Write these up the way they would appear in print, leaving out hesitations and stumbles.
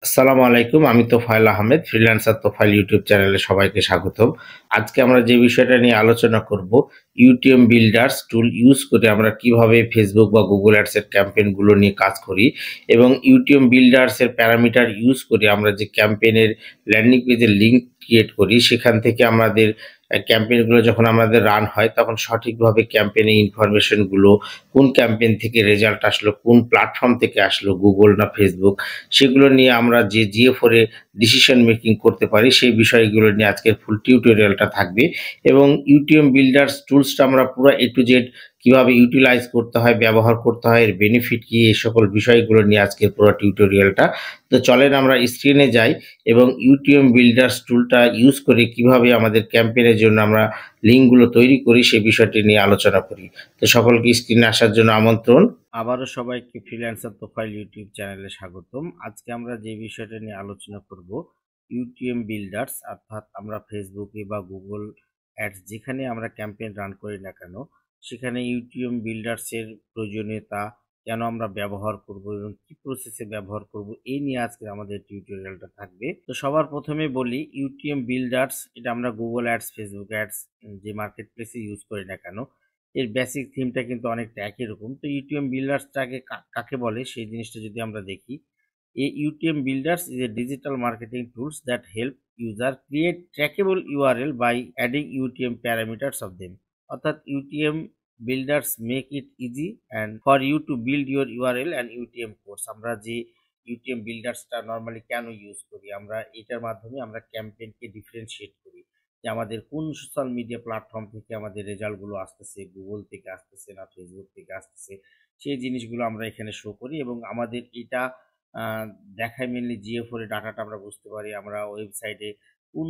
আসসালামু আলাইকুম। আমি তোফায়েল আহমেদ, ফ্রিল্যান্সার তোফায়েল ইউটিউব চ্যানেলে সবাইকে স্বাগতম। আজকে আমরা যে বিষয়টা নিয়ে আলোচনা করব, ইউটিউব বিল্ডার্স টুল ইউজ করে আমরা কিভাবে ফেসবুক বা গুগল অ্যাডস এর ক্যাম্পেইন গুলো নিয়ে কাজ করি এবং ইউটিউব বিল্ডার্স এর প্যারামিটার ইউজ করে আমরা যে ক্যাম্পেইনের ল্যান্ডিং পেজের লিংক ক্রিয়েট করি, সেখান থেকে আমাদের ক্যাম্পেইন গুলো যখন আমাদের রান হয় তখন সঠিকভাবে ক্যাম্পেইনের ইনফরমেশন গুলো, কোন ক্যাম্পেইন থেকে রেজাল্ট আসলো, কোন প্ল্যাটফর্ম থেকে আসলো, গুগল না ফেসবুক, সেগুলো নিয়ে আমরা যে GA4 এ ডিসিশন মেকিং করতে পারি, সেই বিষয়গুলো নিয়ে আজকের ফুল টিউটোরিয়ালটা থাকবে। এবং ইউটিউব বিল্ডার্স টুলসটা আমরা পুরো A to Z কিভাবে ইউটিলাইজ করতে হয়, ব্যবহার করতে হয়, এর বেনিফিট কি, এই সকল বিষয়গুলো নিয়ে আজকের পুরো টিউটোরিয়ালটা। তো চলেন আমরা স্ক্রিনে যাই এবং ইউটিউব বিল্ডার্স টুলটা ইউজ করে কিভাবে আমাদের ক্যাম্পেইনের জন্য আমরা লিঙ্কগুলো তৈরি করি, সেই বিষয়টি নিয়ে আলোচনা করি। তো সকলকে স্ক্রিনে আসার জন্য আমন্ত্রণ। আবারও সবাইকে ফ্রিল্যান্সার প্রোফাইল ইউটিউব চ্যানেলে স্বাগতম। আজকে আমরা যে বিষয়টা নিয়ে আলোচনা করব, ইউটিউব বিল্ডার্স, অর্থাৎ আমরা ফেসবুকে বা গুগল অ্যাডস যেখানে আমরা ক্যাম্পেইন রান করি না কেন, সেখানে ইউটিউব বিল্ডার্সের প্রয়োজনীয়তা, কেন আমরা ব্যবহার করব এবং কি প্রসেসে ব্যবহার করব, এই নিয়ে আজকে আমাদের টিউটোরিয়ালটা থাকবে। তো সবার প্রথমে বলি, ইউটিউব বিল্ডার্স এটা আমরা গুগল অ্যাডস, ফেসবুক অ্যাডস যে মার্কেট প্লেসে ইউজ করি না কেন, এর বেসিক থিমটা কিন্তু অনেকটা একই রকম। তো ইউটিউব বিল্ডার্সটাকে কাকে বলে সেই জিনিসটা যদি আমরা দেখি, এই YouTube builders is a digital marketing tools that help user create trackable URL by adding YouTube parameters of them. অর্থাৎ YouTube builders make it easy and for you to build your URL and YouTube course. আমরা যে ইউটিউব বিল্ডার্সটা normally কেন use করি, আমরা এটার মাধ্যমে আমরা ক্যাম্পেইনকে ডিফারেন্সিয়েট করি যে আমাদের কোন সোশ্যাল মিডিয়া প্ল্যাটফর্ম থেকে আমাদের রেজাল্টগুলো আসতেছে, গুগল থেকে আসতেছে না ফেসবুক থেকে আসতেছে, সেই জিনিসগুলো আমরা এখানে শো করি এবং আমাদের এটা দেখায় মেনলি GA4 এ ডাটাটা আমরা বুঝতে পারি। আমরা ওয়েবসাইটে কোন,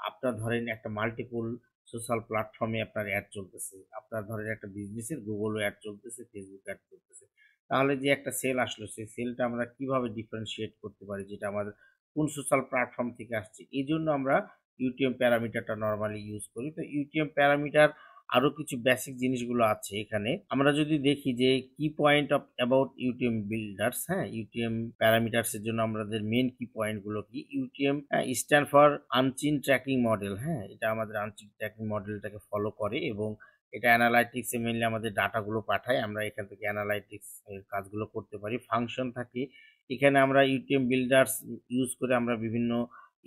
আপনার ধরেন একটা মাল্টিপল সোশ্যাল প্ল্যাটফর্মে আপনার অ্যাড চলতেছে, আপনার ধরেন একটা বিজনেসের গুগল অ্যাড চলতেছে, ফেসবুক অ্যাড চলতেছে, তাহলে যে একটা সেল আসলো, সেই সেলটা আমরা কিভাবে ডিফারেন্সিয়েট করতে পারি যেটা আমাদের কোন সোশ্যাল প্ল্যাটফর্ম থেকে আসছে। এই জন্য আমরা ইউটিউব প্যারামিটারটা নরমালি ইউজ করি। তো ইউটিউব প্যারামিটার আরো কিছু বেসিক জিনিসগুলো আছে এখানে। আমরা যদি দেখি যে কি point of about YouTube builders, হ্যাঁ, ইউটিউব প্যারামিটারস এর জন্য আমাদের মেইন কি পয়েন্ট গুলো কি, YouTube stand for unseen tracking model. হ্যাঁ, এটা আমাদের আনচিন ট্র্যাকিং মডেলটাকে ফলো করে এবং এটা অ্যানালাইটিক্স এ মেইনলি আমাদের ডাটাগুলো পাঠায়, আমরা এখান থেকে অ্যানালাইটিক্স এর কাজগুলো করতে পারি। ফাংশন থাকে এখানে, আমরা ইউটিউব বিল্ডার্স ইউজ করে আমরা বিভিন্ন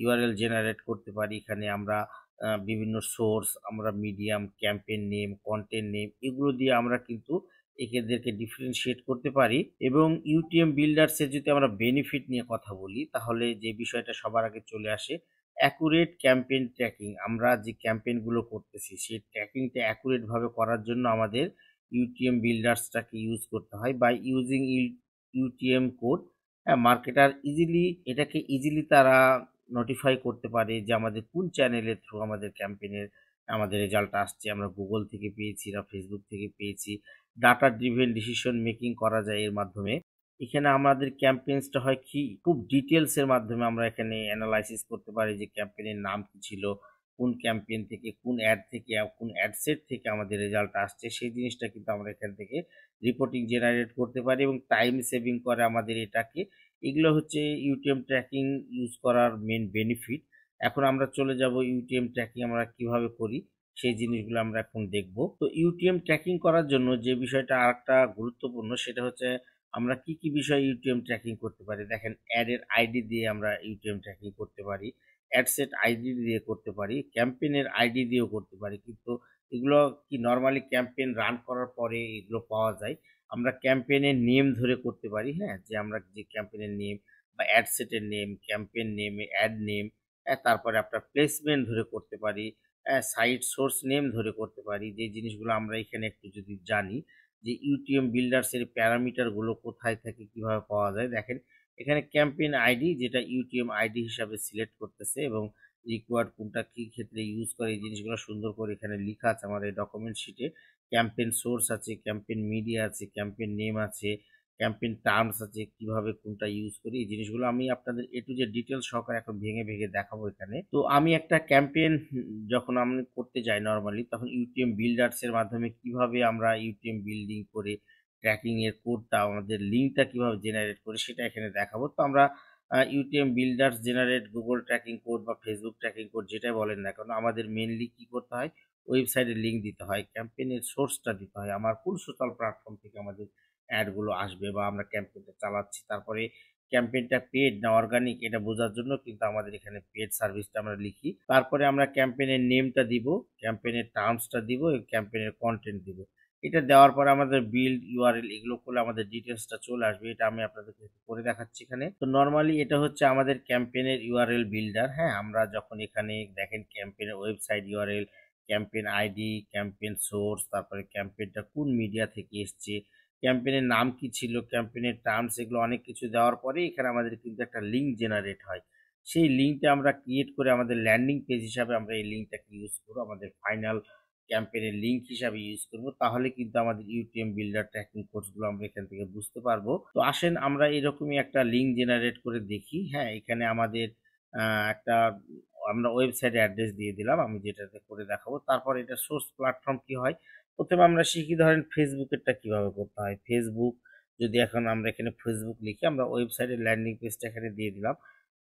ইউআরএল জেনারেট করতে পারি। এখানে আমরা বিভিন্ন সোর্স, আমরা medium, campaign name, content name, এগুলো দিয়ে আমরা কিন্তু এদেরকে ডিফারেন্সিয়েট করতে পারি। এবং ইউটিউব বিল্ডার্স এর যদি আমরা বেনিফিট নিয়ে কথা বলি, তাহলে যে বিষয়টা সবার আগে চলে আসে, অ্যাকুরেট ক্যাম্পেইন ট্র্যাকিং। আমরা যে ক্যাম্পেইন গুলো করতেছি সেই ট্র্যাকিংটা অ্যাকুরেট ভাবে করার জন্য আমাদের ইউটিউব বিল্ডার্সটাকে ইউজ করতে হয়। বাই ইউজিং ইউটিএম কোড, হ্যাঁ, মার্কেটার ইজিলি তারা নোটিফাই করতে পারে যে আমাদের কোন চ্যানেলের থ্রু আমাদের ক্যাম্পেইনের আমাদের রেজাল্ট আসছে, আমরা গুগল থেকে পেয়েছি না ফেসবুক থেকে পেয়েছি। ডাটা ড্রিভেন ডিসিশন মেকিং করা যায় এর মাধ্যমে। এখানে আমাদের ক্যাম্পেইনসটা হয় কি, খুব ডিটেলস এর মাধ্যমে আমরা এখানে অ্যানালাইসিস করতে পারি যে ক্যাম্পেইনের নাম কি ছিল, কোন ক্যাম্পেইন থেকে, কোন অ্যাড থেকে, কোন অ্যাড সেট থেকে আমাদের রেজাল্ট আসছে, সেই জিনিসটা কিন্তু আমরা এখান থেকে রিপোর্টিং জেনারেট করতে পারি এবং টাইম সেভিং করে আমাদের এটাকে। এগুলো হচ্ছে ইউটিএম ট্র্যাকিং ইউজ করার মেন বেনিফিট। এখন আমরা চলে যাব ইউটিএম ট্র্যাকিং আমরা কিভাবে করি, সেই জিনিসগুলো আমরা এখন দেখব। তো ইউটিএম ট্র্যাকিং করার জন্য যে বিষয়টা আরেকটা গুরুত্বপূর্ণ, সেটা হচ্ছে আমরা কি কি বিষয় ইউটিএম ট্র্যাকিং করতে পারি। দেখেন, অ্যাডের আইডি দিয়ে আমরা ইউটিএম ট্র্যাকিং করতে পারি, অ্যাডসেট আইডি দিয়ে করতে পারি, ক্যাম্পেইনের আইডি দিয়েও করতে পারি। কিন্তু এগুলো কি নর্মালি ক্যাম্পেইন রান করার পরে এগুলো পাওয়া যায়। আমরা ক্যাম্পেইনের নেম ধরে করতে পারি, হ্যাঁ, যে আমরা যে ক্যাম্পেইনের নেম বা অ্যাড সেটের name, campaign name, ad name, তারপরে আপনার প্লেসমেন্ট ধরে করতে পারি, সাইট সোর্স নেম ধরে করতে পারি। যে জিনিসগুলো আমরা এখানে একটু যদি জানি যে ইউটিএম বিল্ডার্স এর প্যারামিটার গুলো কোথায় থেকে কিভাবে পাওয়া যায়। দেখেন, এখানে ক্যাম্পেইন আইডি যেটা ইউটিএম আইডি হিসাবে সিলেক্ট করতেছে এবং রিকোয়ার্ড কোনটা কি ক্ষেত্রে ইউজ করে, এই জিনিসগুলো সুন্দর করে এখানে লেখা আছে আমার এই ডকুমেন্ট শিটে। ক্যাম্পেইন সোর্স আছে, ক্যাম্পেইন মিডিয়া আছে, ক্যাম্পেইন নেম আছে, ক্যাম্পেইন টার্মস আছে, কিভাবে কোনটা ইউজ করি, এই জিনিসগুলো আমি আপনাদের A to Z ডিটেইলস সহকারে এখন ভেঙে ভেঙে দেখাবো এখানে। তো আমি একটা ক্যাম্পেইন যখন আমি করতে যাই নরমালি, তখন ইউটিএম বিল্ডার্স এর মাধ্যমে কিভাবে আমরা ইউটিএম বিল্ডিং করে ট্র্যাকিং এর কোডটা, আমাদের লিঙ্কটা কিভাবে জেনারেট করি, সেটা এখানে দেখাবো। তো আমরা UTM builders generate Google tracking code বা ফেসবুক ট্র্যাকিং কোড যেটাই বলেন না কেন, আমাদের মেনলি কি করতে হয়, ওয়েবসাইটে লিঙ্ক দিতে হয়, ক্যাম্পেইনের সোর্সটা দিতে হয়, আমার কোন সোশ্যাল প্ল্যাটফর্ম থেকে আমাদের অ্যাডগুলো আসবে বা আমরা ক্যাম্পেইনটা চালাচ্ছি, তারপরে ক্যাম্পেইনটা পেড না অর্গানিক এটা বোঝার জন্য কিন্তু আমাদের এখানে পেড সার্ভিসটা আমরা লিখি। তারপরে আমরা ক্যাম্পেইনের নেমটা দিব, ক্যাম্পেইনের টার্মসটা দিব এবং ক্যাম্পেইনের কন্টেন্ট দিব। এটা দেওয়ার পরে আমাদের বিল্ড ইউআরএল এগুলো করলে আমাদের ডিটেলসটা চলে আসবে। এটা আমি আপনাদেরকে একটু করে দেখাচ্ছি এখানে। তো নরমালি এটা হচ্ছে আমাদের ক্যাম্পেইনের ইউআরএল বিল্ডার। হ্যাঁ, আমরা যখন এখানে দেখেন ক্যাম্পেইনের website URL, campaign ID, campaign source, তারপরে ক্যাম্পেইনটা কোন মিডিয়া থেকে এসছে, ক্যাম্পেইনের নাম কি ছিল, ক্যাম্পেইনের টার্মস, এগুলো অনেক কিছু দেওয়ার পরে এখানে আমাদের কিন্তু একটা লিঙ্ক জেনারেট হয়। সেই লিঙ্কটা আমরা ক্রিয়েট করে আমাদের ল্যান্ডিং পেজ হিসাবে আমরা এই লিঙ্কটাকে ইউজ করব, আমাদের ফাইনাল ক্যাম্পেইনের লিঙ্ক হিসাবে ইউজ করব। তাহলে কিন্তু আমাদের ইউটিএম বিল্ডার ট্র্যাকিং কোর্সগুলো আমরা এখান থেকে বুঝতে পারবো। তো আসেন আমরা এরকমই একটা লিঙ্ক জেনারেট করে দেখি। হ্যাঁ, এখানে আমাদের একটা আমরা ওয়েবসাইট অ্যাড্রেস দিয়ে দিলাম, আমি যেটাতে করে দেখাবো। তারপর এটা সোর্স প্ল্যাটফর্ম কি হয়, প্রথমে আমরা শিখি ধরেন ফেসবুকেরটা কিভাবে করতে হয়। ফেসবুক যদি এখন আমরা এখানে ফেসবুক লিখি, আমরা ওয়েবসাইটের ল্যান্ডিং পেজটা এখানে দিয়ে দিলাম।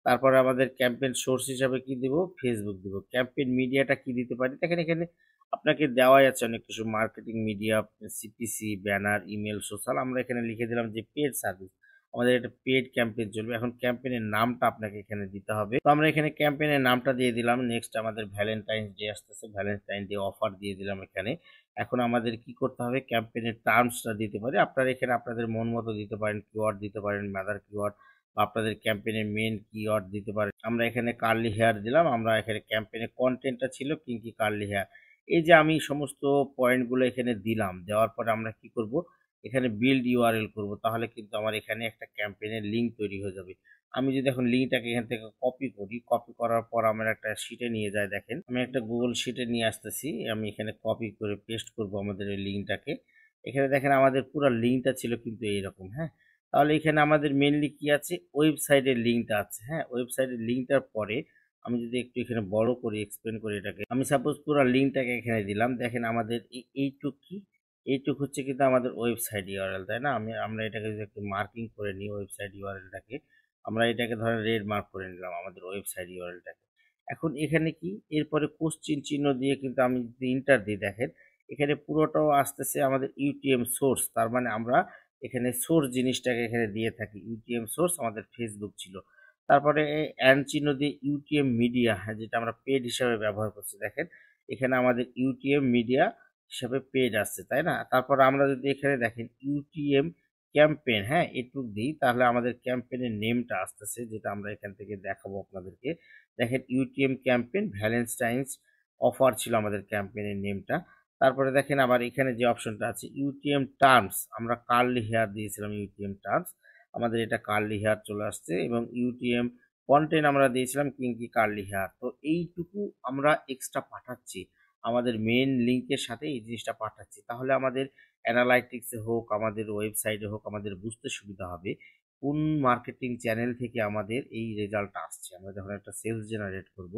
তারপরে আমাদের ক্যাম্পেইন সোর্স হিসাবে কি দিব, ফেসবুক দিব। ক্যাম্পেইন মিডিয়াটা কি দিতে পারি, দেখেন এখানে আপনাকে দেওয়াই আছে অনেক কিছু, marketing media, CPC, banner, email, social. আমরা এখানে লিখে দিলাম যে পেড সার্ভিস, আমাদের এটা পেড ক্যাম্পেইন চলবে। এখন ক্যাম্পেইনের নামটা আপনাকে এখানে দিতে হবে। তো আমরা এখানে ক্যাম্পেইনের নামটা দিয়ে দিলাম। নেক্সট আমাদের ভ্যালেন্টাইন্স ডে আসতেছে, ভ্যালেন্টাইন ডে অফার দিয়ে দিলাম এখানে। এখন আমাদের কি করতে হবে, ক্যাম্পেইনের টার্মসটা দিতে পারি। আপনারা এখানে আপনাদের মন মতো দিতে পারেন, কিওয়ার্ড দিতে পারেন, মাদার কিওয়ার্ড, বা আপনাদের ক্যাম্পেইনের মেন কিওয়ার্ড দিতে পারেন। আমরা এখানে কার্লি হেয়ার দিলাম। আমরা এখানে ক্যাম্পেইনের কন্টেন্টটা ছিল কিঙ্কি কার্লি হেয়ার। এই যে আমি সমস্ত পয়েন্টগুলো এখানে দিলাম, দেওয়ার পরে আমরা কি করব, এখানে বিল্ড ইউআরএল করব। তাহলে কিন্তু আমার এখানে একটা ক্যাম্পেইনের লিঙ্ক তৈরি হয়ে যাবে। আমি যদি এখন লিঙ্কটাকে এখান থেকে কপি করি, কপি করার পর আমার একটা শিটে নিয়ে যায়, দেখেন আমি একটা গুগল শিটে নিয়ে আসতেছি, আমি এখানে কপি করে পেস্ট করব আমাদের এই লিঙ্কটাকে। এখানে দেখেন আমাদের পুরো লিঙ্কটা ছিল কিন্তু এইরকম। হ্যাঁ, তাহলে এখানে আমাদের মেনলি কি আছে, ওয়েবসাইটের লিঙ্কটা আছে। হ্যাঁ, ওয়েবসাইটের লিঙ্কটার পরে আমি যদি একটু এখানে বড় করে এক্সপ্লেন করি এটাকে, আমি সাপোজ পুরো লিঙ্কটাকে এখানে দিলাম। দেখেন আমাদের এইটুক কি, এইটুক হচ্ছে কিন্তু আমাদের ওয়েবসাইট ইউআরএল, তাই না? আমরা এটাকে যদি একটু মার্কিং করে নিই, ওয়েবসাইট ইউআরএলটাকে আমরা এটাকে ধরেন রেড মার্ক করে নিলাম আমাদের ওয়েবসাইট ইউআরএলটাকে। এখন এখানে কি, এরপরে কোশ্চিন চিহ্ন দিয়ে কিন্তু আমি যদি ইন্টার দিই, দেখেন এখানে পুরোটাও আসতেছে আমাদের ইউটিএম সোর্স। তার মানে আমরা এখানে সোর্স জিনিসটাকে এখানে দিয়ে থাকি। ইউটিএম সোর্স আমাদের ফেসবুক ছিল। তারপরে অ্যান্ড চিহ্ন দিয়ে ইউটিএম মিডিয়া, হ্যাঁ, যেটা আমরা পেড হিসাবে ব্যবহার করছি, দেখেন এখানে আমাদের ইউটিএম মিডিয়া হিসাবে পেড আসছে, তাই না? তারপর আমরা যদি এখানে দেখেন ইউটিএম ক্যাম্পেইন, হ্যাঁ, এটুক দিই, তাহলে আমাদের ক্যাম্পেইনের নেমটা আসতেছে, যেটা আমরা এখান থেকে দেখাবো আপনাদেরকে। দেখেন ইউটিএম ক্যাম্পেইন ভ্যালেন্টাইন্স অফার ছিল আমাদের ক্যাম্পেইনের নেমটা। তারপরে দেখেন আবার এখানে যে অপশনটা আছে ইউটিএম টার্মস, আমরা কার্লি হেয়ার দিয়েছিলাম ইউটিএম টার্মস, আমাদের এটা কার্লি হেয়ার চলে আসছে। এবং ইউটিএম কন্টেন্ট আমরা দিয়েছিলাম কিঙ্কি কার্লি হেয়ার। তো এইটুকু আমরা এক্সট্রা পাঠাচ্ছি, আমাদের মেন লিঙ্কের সাথে এই জিনিসটা পাঠাচ্ছি। তাহলে আমাদের অ্যানালাইটিক্সে হোক, আমাদের ওয়েবসাইটে হোক, আমাদের বুঝতে সুবিধা হবে কোন মার্কেটিং চ্যানেল থেকে আমাদের এই রেজাল্টটা আসছে। আমরা যখন একটা সেলস জেনারেট করব,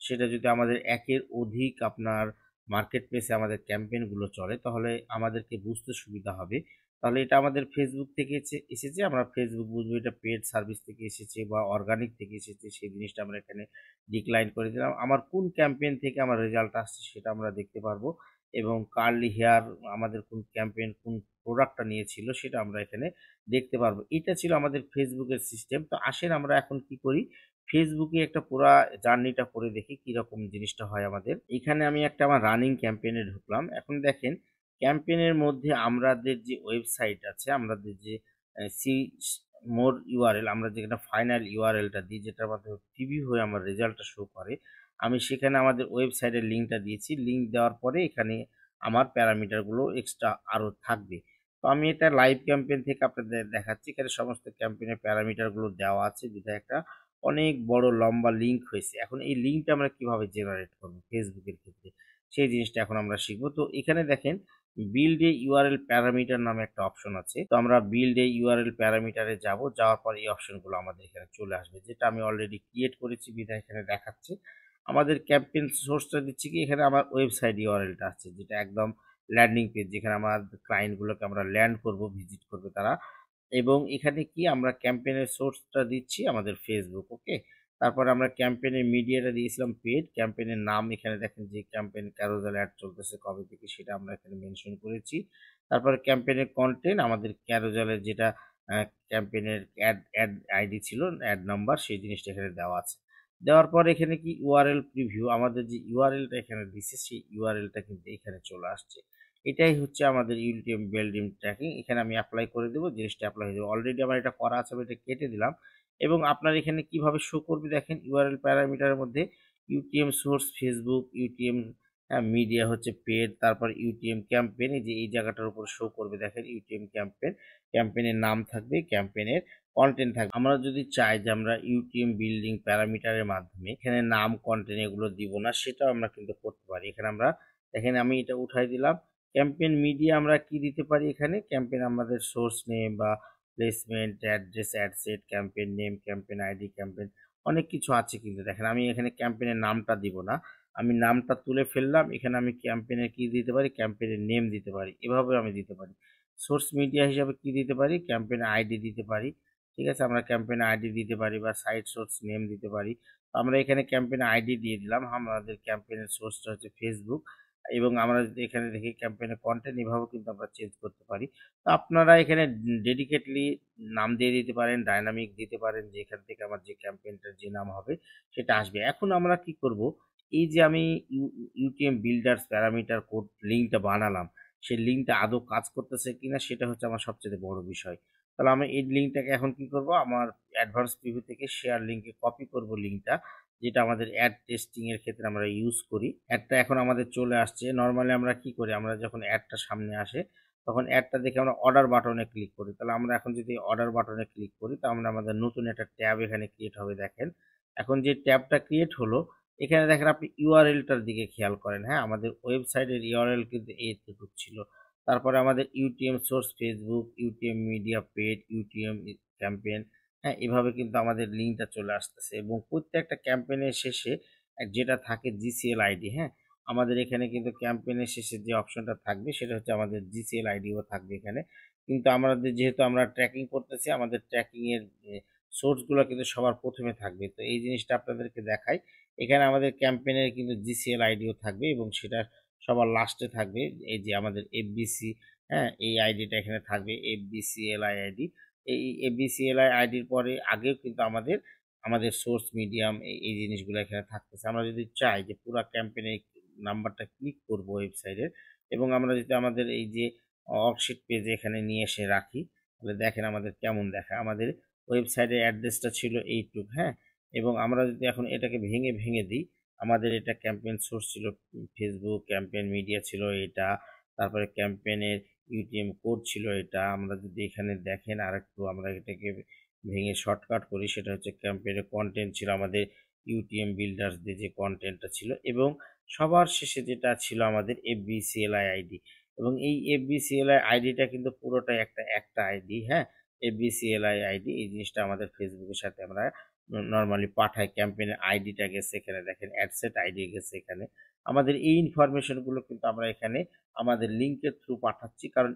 সেটা যদি আমাদের একের অধিক আপনার মার্কেট প্লেসে আমাদের ক্যাম্পেইনগুলো চলে, তাহলে আমাদেরকে বুঝতে সুবিধা হবে। তাহলে এটা আমাদের ফেসবুক থেকে এসেছে, আমরা ফেসবুক বুঝবো এটা পেড সার্ভিস থেকে এসেছে বা অর্গানিক থেকে এসেছে, সেই জিনিসটা আমরা এখানে ডিক্লাইন করে দিলাম। আমার কোন ক্যাম্পেইন থেকে আমার রেজাল্ট আসছে সেটা আমরা দেখতে পারবো, এবং কার্লি হেয়ার আমাদের কোন ক্যাম্পেইন কোন প্রোডাক্টটা নিয়েছিল সেটা আমরা এখানে দেখতে পারবো। এটা ছিল আমাদের ফেসবুকের সিস্টেম। তো আসেন আমরা এখন কি করি, ফেসবুকে একটা পুরা জার্নিটা করে দেখি কিরকম জিনিসটা হয় আমাদের। এখানে আমি একটা আমার রানিং ক্যাম্পেইনে ঢুকলাম। এখন দেখেন ক্যাম্পেইনের মধ্যে আমাদের যে ওয়েবসাইট আছে, আমাদের যে সি মোর ইউআরএল, আমরা যেখানে ফাইনাল ইউআরএলটা দিই, যেটার মাধ্যমে প্রিভিউ হয়ে আমার রেজাল্টটা শো করে, আমি সেখানে আমাদের ওয়েবসাইটের লিঙ্কটা দিয়েছি। লিঙ্ক দেওয়ার পরে এখানে আমার প্যারামিটারগুলো এক্সট্রা আরও থাকবে। তো আমি এটা লাইভ ক্যাম্পেইন থেকে আপনাদের দেখাচ্ছি। এখানে সমস্ত ক্যাম্পেইনের প্যারামিটারগুলো দেওয়া আছে, বিধায় একটা অনেক বড় লম্বা লিঙ্ক হয়েছে। এখন এই লিঙ্কটা আমরা কিভাবে জেনারেট করবো ফেসবুকের ক্ষেত্রে, সেই জিনিসটা এখন আমরা শিখবো। তো এখানে দেখেন বিল্ড এ ইউআরএল প্যারামিটার নামে একটা অপশন আছে। তো আমরা বিল্ড এ ইউআরএল প্যারামিটারে যাব, যাওয়ার পর এই অপশনগুলো আমাদের এখানে চলে আসবে, যেটা আমি অলরেডি ক্রিয়েট করেছি বিধায় এখানে দেখাচ্ছে। আমাদের ক্যাম্পেইন সোর্সটা দিচ্ছি কি, এখানে আমার ওয়েবসাইট ইউআরএলটা আছে, যেটা একদম ল্যান্ডিং পেজ, যেখানে আমার ক্লায়েন্টগুলোকে আমরা ল্যান্ড করব, ভিজিট করবে তারা। এবং এখানে কি আমরা ক্যাম্পেইনের সোর্সটা দিচ্ছি আমাদের ফেসবুক। ওকে। তারপরে আমরা ক্যাম্পেইনের মিডিয়াটা দিয়েছিলাম পেইড। ক্যাম্পেইনের নাম এখানে দেখেন যে ক্যাম্পেইন ক্যারোসেল অ্যাড চলতেছে কবে থেকে সেটা আমরা এখানে মেনশন করেছি। তারপরে ক্যাম্পেইনের কনটেন্ট আমাদের ক্যারোসেলের যেটা ক্যাম্পেইনের অ্যাড আইডি ছিল, অ্যাড নাম্বার সেই জিনিসটা এখানে দেওয়া আছে। দেওয়ার পর এখানে কি ইউআরএল প্রিভিউ আমাদের যে ইউআরএলটা এখানে দিছে সেই ইউআরএলটা কিন্তু এখানে চলে আসছে। এটাই হচ্ছে আমাদের ইউটিএম বেলডিম ট্র্যাকিং। এখানে আমি এপ্লাই করে দেব, জিনিসটা এপ্লাই হয়ে যাবে। অলরেডি আমার এটা করা আছে, আমি এটা কেটে দিলাম। এবং আপনার এখানে কিভাবে শো করবে দেখেন, ইউআরএল প্যারামিটারের মধ্যে UTM source Facebook, UTM media হচ্ছে পেড, তারপর ইউটিএম ক্যাম্পেইন, এই যে এই জায়গাটার উপর শো করবে দেখেন ইউটিএম ক্যাম্পেইন, ক্যাম্পেইনের নাম থাকবে, ক্যাম্পেইনের কন্টেন্ট থাকবে। আমরা যদি চাই যে আমরা ইউটিএম বিল্ডিং প্যারামিটারের মাধ্যমে এখানে নাম কন্টেন্ট এগুলো দিব না, সেটাও আমরা কিন্তু করতে পারি। এখানে আমরা দেখেন আমি এটা উঠাই দিলাম। ক্যাম্পেইন মিডিয়া আমরা কি দিতে পারি এখানে, ক্যাম্পেইন আমাদের সোর্স নেম বা placement, address, ad set, campaign name, campaign ID, campaign অনেক কিছু আছে কিন্তু দেখেন আমি এখানে ক্যাম্পেইনের নামটা দিব না, আমি নামটা তুলে ফেললাম। এখানে আমি ক্যাম্পেইনের কি দিতে পারি, ক্যাম্পেইনের নেম দিতে পারি, এভাবে আমি দিতে পারি। সোর্স মিডিয়া হিসাবে কি দিতে পারি, ক্যাম্পেইন আইডি দিতে পারি। ঠিক আছে, আমরা ক্যাম্পেইন আইডি দিতে পারি বা সাইট সোর্স নেম দিতে পারি। তো আমরা এখানে ক্যাম্পেইন আইডি দিয়ে দিলাম, আমাদের ক্যাম্পেইনের সোর্সটা হচ্ছে ফেসবুক। এবং আমরা যদি এখানে দেখি ক্যাম্পেইনের কন্টেন্ট এভাবেও কিন্তু আমরা চেঞ্জ করতে পারি। তো আপনারা এখানে ডেডিকেটলি নাম দিয়ে দিতে পারেন, ডায়নামিক দিতে পারেন, যে এখান থেকে আমার যে ক্যাম্পেইনটার যে নাম হবে সেটা আসবে। এখন আমরা কি করব, এই যে আমি ইউটিএম বিল্ডার্স প্যারামিটার কোড লিঙ্কটা বানালাম, সেই লিঙ্কটা আদৌ কাজ করতেছে কিনা সেটা হচ্ছে আমার সবচেয়ে বড় বিষয়। তাহলে আমি এই লিঙ্কটাকে এখন কি করব, আমার অ্যাডভান্স প্রিভিউ থেকে শেয়ার লিঙ্কে কপি করব লিঙ্কটা, যেটা আমাদের অ্যাড টেস্টিং এর ক্ষেত্রে আমরা ইউজ করি। অ্যাডটা এখন আমাদের চলে আসছে। নরমালি আমরা কি করি, আমরা যখন অ্যাডটা সামনে আসে তখন অ্যাডটা দেখে আমরা অর্ডার বাটনে ক্লিক করি। তাহলে আমরা এখন যদি অর্ডার বাটনে ক্লিক করি তাহলে আমাদের নতুন একটা ট্যাব এখানে ক্রিয়েট হবে দেখেন। এখন যে ট্যাবটা ক্রিয়েট হলো এখানে দেখেন আপনি ইউআরএলটার দিকে খেয়াল করেন। হ্যাঁ, আমাদের ওয়েবসাইটের ইউআরএল কিন্তু এইটুকু ছিল। তারপরে আমাদের UTM source Facebook, UTM media paid, UTM campaign, হ্যাঁ, এভাবে কিন্তু আমাদের লিঙ্কটা চলে আসতেছে। এবং প্রত্যেকটা ক্যাম্পেইনের শেষে যেটা থাকে জিসিএল আইডি, হ্যাঁ, আমাদের এখানে কিন্তু ক্যাম্পেইনের শেষে যে অপশনটা থাকবে সেটা হচ্ছে আমাদের জিসিএল আইডিও থাকবে এখানে। কিন্তু আমাদের যেহেতু আমরা ট্র্যাকিং করতেছি, আমাদের ট্র্যাকিং এর সোর্সগুলো কিন্তু সবার প্রথমে থাকবে। তো এই জিনিসটা আপনাদেরকে দেখাই। এখানে আমাদের ক্যাম্পেইনের কিন্তু জিসিএল আইডিও থাকবে এবং সেটা সবার লাস্টে থাকবে। এই যে আমাদের এফবিসি, হ্যাঁ, এই আইডিটা এখানে থাকবে, এফবিসিএলআই আইডি। এই এফবিসিএলআই আইডির পরে আগেও কিন্তু আমাদের সোর্স মিডিয়াম এই জিনিসগুলো এখানে থাকতেছে। আমরা যদি চাই যে পুরা ক্যাম্পেইনের নাম্বারটা ক্লিক করব ওয়েবসাইটের, এবং আমরা যদি আমাদের এই যে ওয়ার্কশিট পেজে এখানে নিয়ে এসে রাখি, তাহলে দেখেন আমাদের কেমন দেখায়। আমাদের ওয়েবসাইটের অ্যাড্রেসটা ছিল এইটুক, হ্যাঁ, এবং আমরা যদি এখন এটাকে ভেঙে ভেঙে দিই, আমাদের এটা ক্যাম্পেইন সোর্স ছিল ফেসবুক, ক্যাম্পেইন মিডিয়া ছিল এটা, তারপরে ক্যাম্পেইনের ইউটিএম কোড ছিল এটা। আমরা যদি এখানে দেখেন আরেকটু আমরা এটাকে ভেঙে শর্টকাট করি, সেটা হচ্ছে ক্যাম্পেইনের কন্টেন্ট ছিল আমাদের ইউটিএম বিল্ডার্স দিয়ে যে কন্টেন্টটা ছিল, এবং সবার শেষে যেটা ছিল আমাদের এফবিসিএলআই আইডি। এবং এই এফবিসিএলআই আইডিটা কিন্তু পুরোটাই একটা আইডি, হ্যাঁ, এফবিসিএলআই আইডি। এই জিনিসটা আমাদের ফেসবুকের সাথে আমরা নরমালি পাঠাই। ক্যাম্পেইনের আইডিটা গেছে এখানে দেখেন, অ্যাডসেট আইডি গেছে এখানে। আমাদের এই ইনফরমেশনগুলো কিন্তু আমরা এখানে আমাদের লিঙ্কের থ্রু পাঠাচ্ছি, কারণ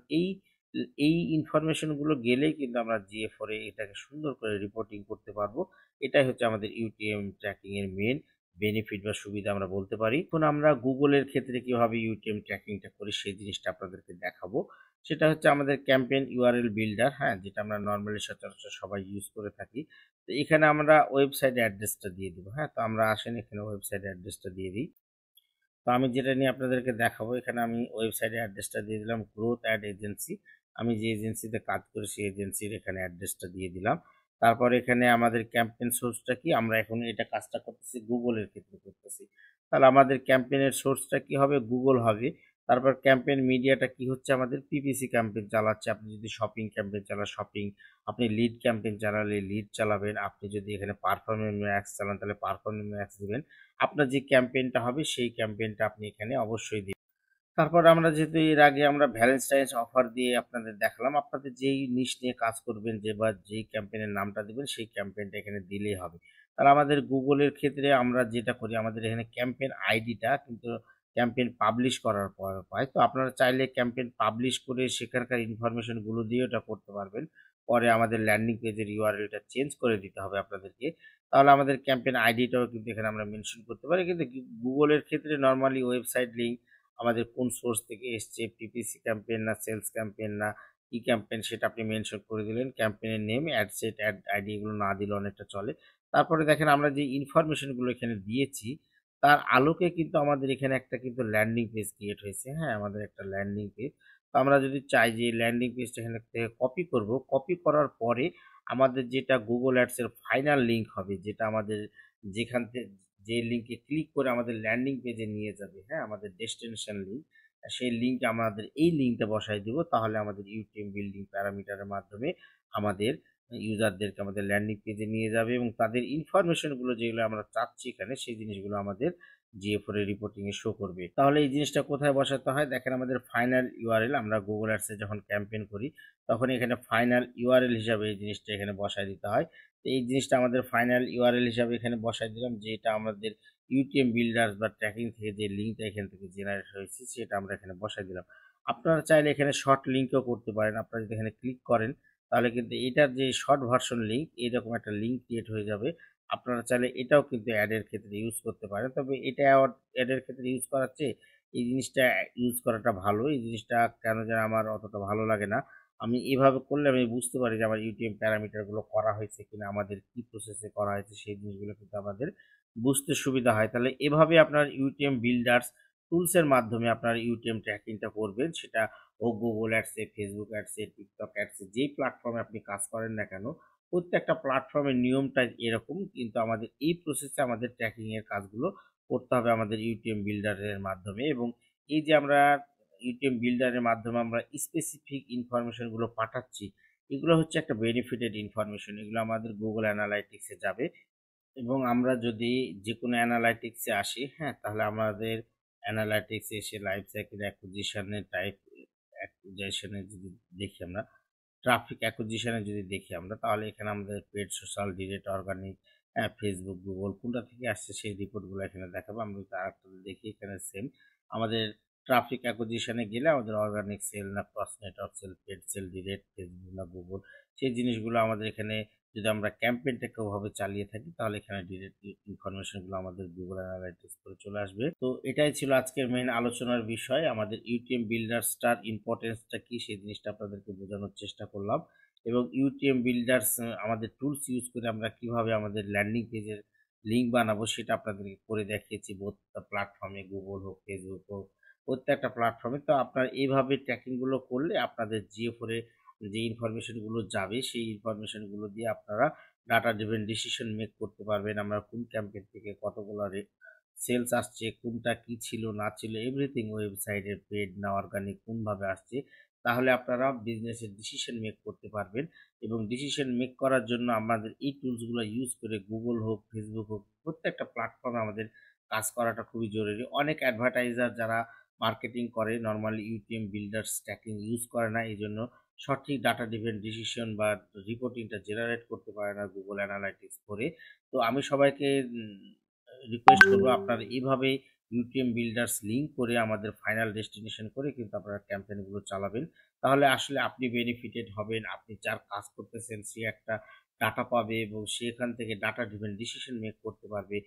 এই ইনফরমেশনগুলো গেলেই কিন্তু আমরা GA4 এ এটাকে সুন্দর করে রিপোর্টিং করতে পারবো। এটাই হচ্ছে আমাদের ইউটিএম ট্র্যাকিং এর মেইন বেনিফিট বা সুবিধা আমরা বলতে পারি। এখন আমরা গুগলের ক্ষেত্রে কিভাবে ইউটিএম ট্র্যাকিংটা করি সেই জিনিসটা আপনাদেরকে দেখাবো। সেটা হচ্ছে আমাদের ক্যাম্পেইন ইউআরএল বিল্ডার, হ্যাঁ, যেটা আমরা নরমালি সচরাচর সবাই ইউজ করে থাকি। তো এখানে আমরা ওয়েবসাইট অ্যাড্রেসটা দিয়ে দিব, হ্যাঁ, তো আমরা আসেন এখানে ওয়েবসাইট অ্যাড্রেসটা দিয়ে দিই। তো আমি যেটা নিয়ে আপনাদেরকে দেখাবো, এখানে আমি ওয়েবসাইটের অ্যাড্রেসটা দিয়ে দিলাম গ্রোথ অ্যাড এজেন্সি। আমি যে এজেন্সিতে কাজ করি সেই এজেন্সির এখানে অ্যাড্রেসটা দিয়ে দিলাম। তারপর এখানে আমাদের ক্যাম্পেইন সোর্সটা কি, আমরা এখন এটা কাজটা করতেছি গুগলের ক্ষেত্রে করতেছি। তাহলে আমাদের ক্যাম্পেইনের সোর্সটা কি হবে, গুগল হবে। তারপর ক্যাম্পেইন মিডিয়াটা কি হচ্ছে, আমাদের পিপিসি ক্যাম্পেইন চালাচ্ছে। আপনি যদি শপিং ক্যাম্পেইন চালান শপিং, আপনি লিড ক্যাম্পেইন চালালে লিড চালাবেন, আপনি যদি এখানে পারফরম্যান্স ম্যাক্স চালান তাহলে পারফরম্যান্স ম্যাক্স দিবেন। আপনার যে ক্যাম্পেইনটা হবে সেই ক্যাম্পেইনটা আপনি এখানে অবশ্যই দিবেন। তারপর আমরা যেহেতু এর আগে আমরা ভ্যালেন্টাইন্স অফার দিয়ে আপনাদের দেখালাম, আপনাদের যেই নিশ নিয়ে কাজ করবেন যে বা যেই ক্যাম্পেইনের নামটা দিবেন সেই ক্যাম্পেইনটা এখানে দিলেই হবে। তাহলে আমাদের গুগলের ক্ষেত্রে আমরা যেটা করি, আমাদের এখানে ক্যাম্পেইন আইডিটা কিন্তু ক্যাম্পেইন পাবলিশ করার পর পাই। তো আপনারা চাইলে ক্যাম্পেইন পাবলিশ করে সেখানকার ইনফরমেশন গুলো দিয়ে ওটা করতে পারবেন। পরে আমাদের ল্যান্ডিং পেজের ইউআরএলটা চেঞ্জ করে দিতে হবে আপনাদেরকে। তাহলে আমাদের ক্যাম্পেইন আইডিটাও কিন্তু এখানে আমরা মেনশন করতে পারি। কিন্তু গুগলের ক্ষেত্রে নরমালি ওয়েবসাইট লিঙ্ক আমাদের কোন সোর্স থেকে এসছে, পিপিসি ক্যাম্পেইন না সেলস ক্যাম্পেইন না কি ক্যাম্পেইন সেটা আপনি মেনশন করে দিলেন। ক্যাম্পেইনের name, ad set, ad ID এগুলো না দিলে অনেকটা চলে। তারপরে দেখেন আমরা যে ইনফরমেশনগুলো এখানে দিয়েছি তার আলোকে কিন্তু আমাদের এখানে একটা কিন্তু ল্যান্ডিং পেজ ক্রিয়েট হয়েছে। হ্যাঁ, আমাদের একটা ল্যান্ডিং পেজ। তো আমরা যদি চাই যে ল্যান্ডিং পেজটা এখানে থেকে কপি করব, কপি করার পরে আমাদের যেটা Google Ads এর ফাইনাল লিঙ্ক হবে, যেটা আমাদের যেখান থেকে যে লিঙ্কে ক্লিক করে আমাদের ল্যান্ডিং পেজে নিয়ে যাবে, হ্যাঁ, আমাদের ডেস্টিনেশন লিঙ্ক, সেই লিঙ্ক আমাদের এই লিঙ্কটা বসায় দিব। তাহলে আমাদের ইউটিএম বিল্ডিং প্যারামিটারের মাধ্যমে আমাদের ইউজারদেরকে আমাদের ল্যান্ডিং পেজে নিয়ে যাবে এবং তাদের ইনফরমেশনগুলো যেগুলো আমরা চাচ্ছি এখানে সেই জিনিসগুলো আমাদের GA4 এর রিপোর্টিং এ শো করবে। তাহলে এই জিনিসটা কোথায় বসাতে হয়? দেখেন আমাদের ফাইনাল ইউআরএল আমরা Google Ads এ যখন ক্যাম্পেইন করি তখন এখানে ফাইনাল ইউআরএল হিসাবে এই জিনিসটা এখানে বসায় দিতে হয়। তো এই জিনিসটা আমাদের ফাইনাল ইউআরএল হিসাবে এখানে বসায় দিলাম, যেটা আমাদের ইউটিএম বিল্ডার্স বা ট্র্যাকিং থেকে যে লিঙ্কটা এখান থেকে জেনারেট হয়েছে সেটা আমরা এখানে বসায় দিলাম। আপনারা চাইলে এখানে শর্ট লিঙ্কও করতে পারেন। আপনারা যদি এখানে ক্লিক করেন তাহলে কিন্তু এটার যে শর্ট ভার্সন লিঙ্ক এরকম একটা লিঙ্ক ক্রিয়েট হয়ে যাবে। আপনারা চাইলে এটাও কিন্তু অ্যাডের ক্ষেত্রে ইউজ করতে পারেন। তবে এটা অ্যাডের ক্ষেত্রে ইউজ করার চেয়ে এই জিনিসটা ইউজ করাটা ভালো। এই জিনিসটা কেন যেন আমার অতটা ভালো লাগে না। আমি এভাবে করলে আমি বুঝতে পারি যে আমার ইউটিএম প্যারামিটারগুলো করা হয়েছে কিনা, আমাদের কি প্রসেসে করা হয়েছে সেই জিনিসগুলো কিন্তু আমাদের বুঝতে সুবিধা হয়। তাহলে এভাবে আপনার ইউটিএম বিল্ডার্স টুলসের মাধ্যমে আপনার ইউটিএম ট্র্যাকিংটা করবেন। সেটা Google Ads এ, Facebook Ads এ, TikTok Ads এ যেই প্ল্যাটফর্মে আপনি কাজ করেন না কেন, প্রত্যেকটা প্ল্যাটফর্মের নিয়মটা এরকম। কিন্তু আমাদের এই প্রসেসে আমাদের ট্র্যাকিং এর কাজগুলো করতে হবে আমাদের ইউটিএম বিল্ডারের মাধ্যমে এবং এই যে আমরা ইউটিএম বিল্ডারের মাধ্যমে আমরা স্পেসিফিক ইনফরমেশন গুলো পাঠাচ্ছি, এগুলো হচ্ছে একটা বেনিফিটেড ইনফরমেশন। এগুলো আমাদের Google Analytics এ যাবে এবং আমরা যদি যেকোনো অ্যানালাইটিক্স এ আসি, হ্যাঁ, তাহলে আমাদের অ্যানালাইটিক্স এ এসে লাইফ সাইকেল অ্যাকুইজিশন এর টাইপ অ্যাকুইজিশন এ যদি দেখি আমরা ট্রাফিক অ্যাকুইজিশনে যদি দেখি আমরা তাহলে এখানে আমাদের paid, social, direct, organic, Facebook, Google কোনটা থেকে আসছে সেই রিপোর্টগুলো এখানে দেখাবো। আমরা যদি আরেকটা দেখি এখানে সেম আমাদের ট্রাফিক অ্যাকুইজিশনে গেলে আমাদের অর্গানিক সেল না cross network search, paid search, direct, Facebook না গুগল সেই জিনিসগুলো আমাদের এখানে যদি আমরা ক্যাম্পেইনটাকে ওভাবে চালিয়ে থাকি তাহলে এখানে ডিরেক্ট ইনফরমেশনগুলো আমাদের গুগল অ্যানালাইটিক্স করে চলে আসবে। তো এটাই ছিল আজকের মেইন আলোচনার বিষয়। আমাদের ইউটিএম বিল্ডার্সটার ইম্পর্টেন্সটা কি সেই জিনিসটা আপনাদেরকে বোঝানোর চেষ্টা করলাম এবং ইউটিএম বিল্ডার্স আমাদের টুলস ইউজ করে আমরা কিভাবে আমাদের ল্যান্ডিং পেজের লিঙ্ক বানাবো সেটা আপনাদেরকে করে দেখিয়েছি প্রত্যেকটা প্ল্যাটফর্মে, গুগল হোক, ফেসবুক হোক, প্রত্যেকটা প্ল্যাটফর্মে। তো আপনারা এইভাবে ট্র্যাকিংগুলো করলে আপনাদের GA4 এ যে ইনফরমেশনগুলো যাবে সেই ইনফরমেশনগুলো দিয়ে আপনারা ডাটা ড্রিভেন ডিসিশন মেক করতে পারবেন। আমরা কোন ক্যাম্পেইন থেকে কতগুলো সেলস আসছে, কোনটা কি ছিল না ছিল, এভরিথিং ওয়েবসাইটের পেড না অর্গানিক কোনভাবে আসছে, তাহলে আপনারা বিজনেসের ডিসিশন মেক করতে পারবেন এবং ডিসিশন মেক করার জন্য আমাদের এই টুলসগুলো ইউজ করে গুগল হোক, ফেসবুক হোক, প্রত্যেকটা প্ল্যাটফর্মে আমাদের কাজ করাটা খুবই জরুরি। অনেক অ্যাডভার্টাইজার যারা মার্কেটিং করে normally UTM builders tracking use করে না, এই জন্য সঠিক ডাটা ড্রিভেন ডিসিশন বা রিপোর্টিংটা জেনারেট করতে পারে না গুগল অ্যানালাইটিক্স করে। তো আমি সবাইকে রিকোয়েস্ট করবো আপনারা এইভাবে ইউটিএম বিল্ডার্স লিঙ্ক করে আমাদের ফাইনাল ডেস্টিনেশন করে কিন্তু আপনারা ক্যাম্পেইনগুলো চালাবেন। তাহলে আসলে আপনি বেনিফিটেড হবেন। আপনি যার কাজ করতেছেন সে একটা ডাটা পাবে এবং সেখান থেকে ডাটা ড্রিভেন ডিসিশন মেক করতে পারবে।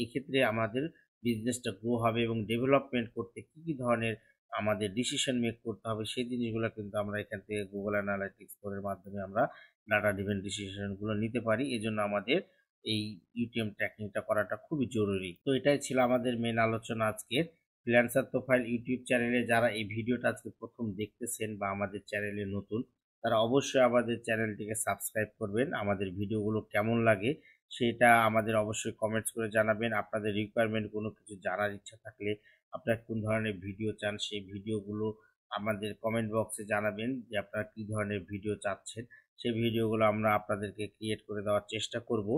এক্ষেত্রে আমাদের বিজনেসটা গ্রো হবে এবং ডেভেলপমেন্ট করতে কি ধরনের আমাদের ডিসিশন মেক করতে হবে সেই জিনিসগুলো কিন্তু আমরা এখান থেকে গুগল অ্যানালাইটিক্স এর মাধ্যমে আমরা ডাটা ড্রিভেন ডিসিশনগুলো নিতে পারি। এজন্য আমাদের এই ইউটিএম ট্র্যাকিংটা করাটা খুবই জরুরি। তো এটাই ছিল আমাদের মেন আলোচনা আজকের। ফ্রিল্যান্সার প্রোফাইল ইউটিউব চ্যানেলে যারা এই ভিডিওটা আজকে প্রথম দেখতেছেন বা আমাদের চ্যানেলে নতুন, তারা অবশ্যই আমাদের চ্যানেলটিকে সাবস্ক্রাইব করবেন। আমাদের ভিডিওগুলো কেমন লাগে সেটা আমাদের অবশ্যই কমেন্টস করে জানাবেন। আপনাদের রিকোয়ারমেন্ট কোনো কিছু জানার ইচ্ছা থাকলে আপনারা কোন ধরনের ভিডিও চান সেই ভিডিওগুলো আমাদের কমেন্ট বক্সে জানাবেন যে আপনারা কি ধরনের ভিডিও চাচ্ছেন। সেই ভিডিওগুলো আমরা আপনাদেরকে ক্রিয়েট করে দেওয়ার চেষ্টা করব।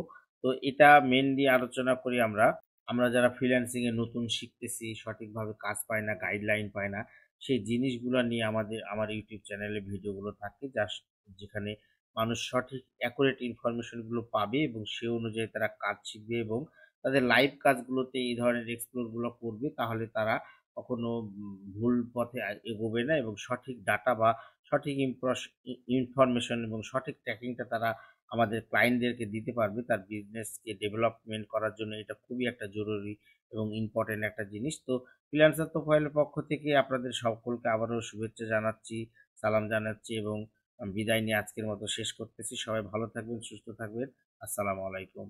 তো এটা মেইনলি আলোচনা করি আমরা যারা ফ্রিল্যান্সিং এ নতুন শিখতেছি, সঠিকভাবে কাজ পাই না, গাইডলাইন পাই না, সেই জিনিসগুলো নিয়ে আমার ইউটিউব চ্যানেলে ভিডিওগুলো থাকে যেখানে মানুষ সঠিক অ্যাকুরেট ইনফরমেশনগুলো পাবে এবং সে অনুযায়ী তারা কাজ শিখবে এবং তাদের লাইভ কাজগুলোতে এই ধরনের এক্সপ্লোরগুলো করবে। তাহলে তারা কখনো ভুল পথে এগোবে না এবং সঠিক ডাটা বা সঠিক ইনফরমেশন এবং সঠিক ট্র্যাকিংটা তারা আমাদের ক্লায়েন্টদেরকে দিতে পারবে। তার বিজনেসকে ডেভেলপমেন্ট করার জন্য এটা খুবই একটা জরুরি এবং ইম্পর্টেন্ট একটা জিনিস। তো ফ্রিল্যান্সার প্রোফাইলের পক্ষ থেকে আপনাদের সকলকে আবারও শুভেচ্ছা জানাচ্ছি, সালাম জানাচ্ছি এবং বিদায় নিয়ে আজকের মতো শেষ করতেছি। সবাই ভালো থাকবেন, সুস্থ থাকবেন। আসসালামু আলাইকুম।